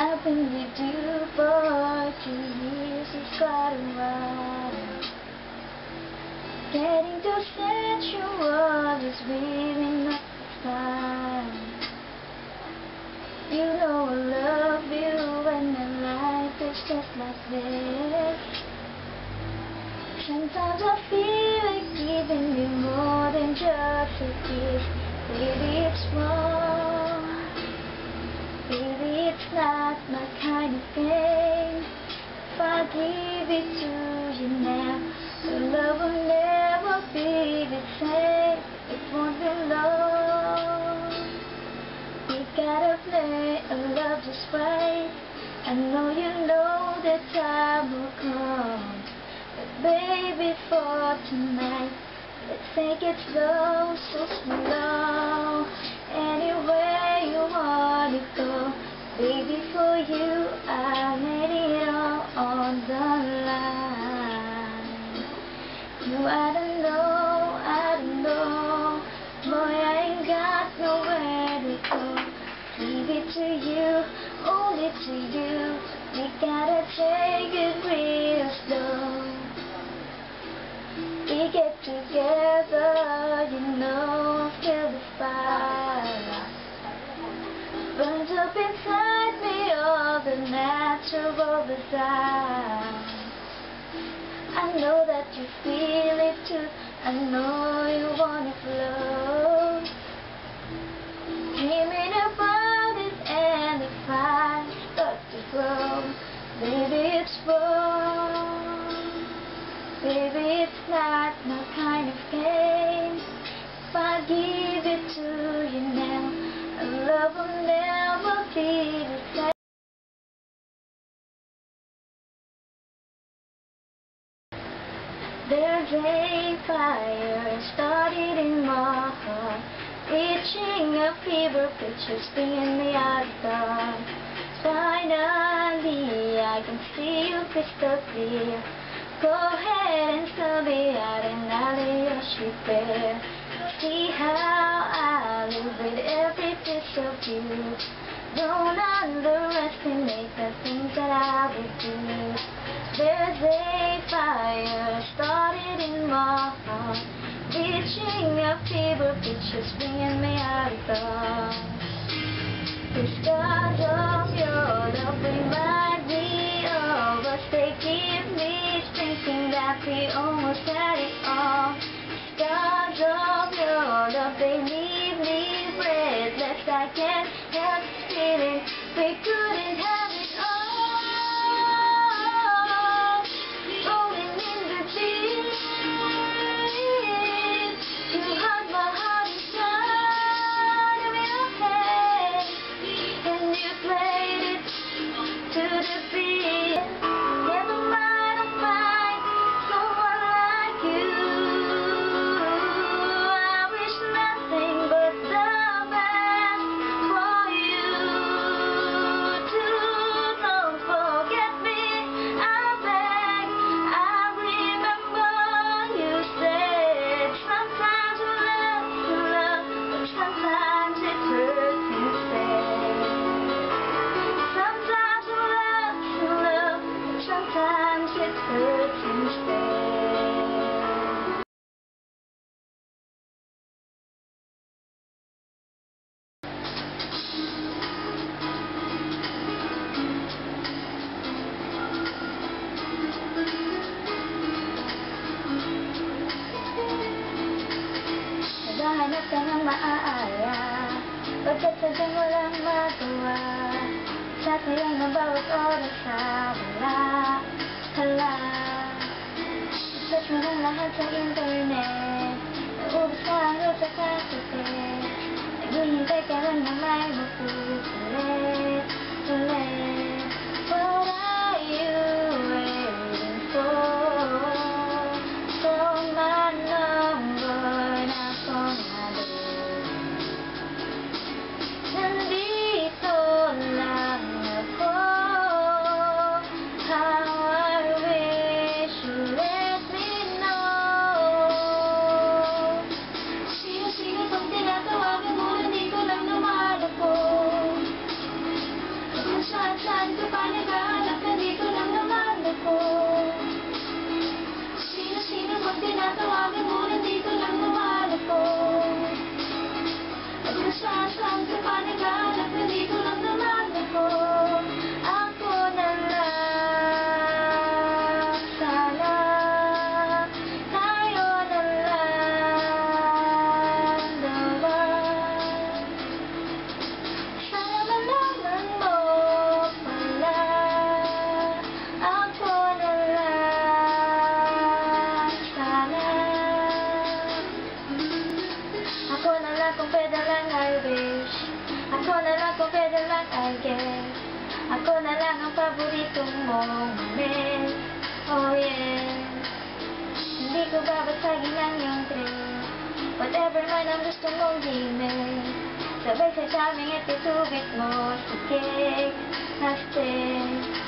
I've been with you for 2 years, it's quite a while. Getting to sensual is really not the time. You know I love you when my life is just like this. Sometimes I feel like giving you more than just a kiss. Baby, it's wrong. Baby, it's not my kind of thing. If I give it to you now, the love will never be the same. It won't be long. We gotta play a love just right. I know you know the time will come. But baby, for tonight, let's take it slow, so slow. Anywhere you wanna go, baby, for you I lay it all on the line. No, I don't know, boy, I ain't got nowhere to go. Leave it to you, only to you. We gotta take it real slow. We get together, you know, feel the fire. Burns up inside me all the natural desire. I know that you feel it too, I know you wanna flow. Dreaming about it, and the fire starts to grow. Baby, it's wrong. Baby, it's not my kind of game. If I give it to you now, our love will never be the same. There's a fire started in my heart, reaching a fever pitch, just bringing me out of dark. Finally, I can see you crystal clear. Go ahead and sell me out and I'll lay your sheep bare. See how I live with every piece of you. Don't underestimate the things that I would do. There's a fire started in my heart, reaching a fever pitch, just bringing me out of dark. The scars of your love remind me of us. They give me thinking that we almost had it all. The scars of your love, they leave me breathless. I can't help feeling we couldn't have it all. Rolling in the deep, you hug my heart inside of your head, and you played it to the beat. Never mind, I'll find someone like you. I wish nothing but the best for you. Don't forget me, I beg. I remember you said sometimes love, but sometimes it hurts instead. Sometimes love, but sometimes it hurts instead. Naghahanap ka ng maaaya, pagkat sadyang walang magawa. Sa sayang ng bawat oras sa wala. Search mo ng lahat sa internet, naubos na ang loob sa kasatit. Naghihintay ka lang na may mapupulit. What are you waiting for? Call my number, knock on my door. Nandito lang ako. How I wish you let me know. Sino-sino tong tinatawagan mo, hindi ko lang lumalakas. lang kung pwede lang, I wish. Ako na lang kung pwede lang, I guess. Ako na lang ang paboritong mong miss. Oh yeah. Hindi ko babasagin ang iyong dress. Whatever man ang gusto mong gimmick. Sabay sa jamming at itubit mo. Sige, hashtag.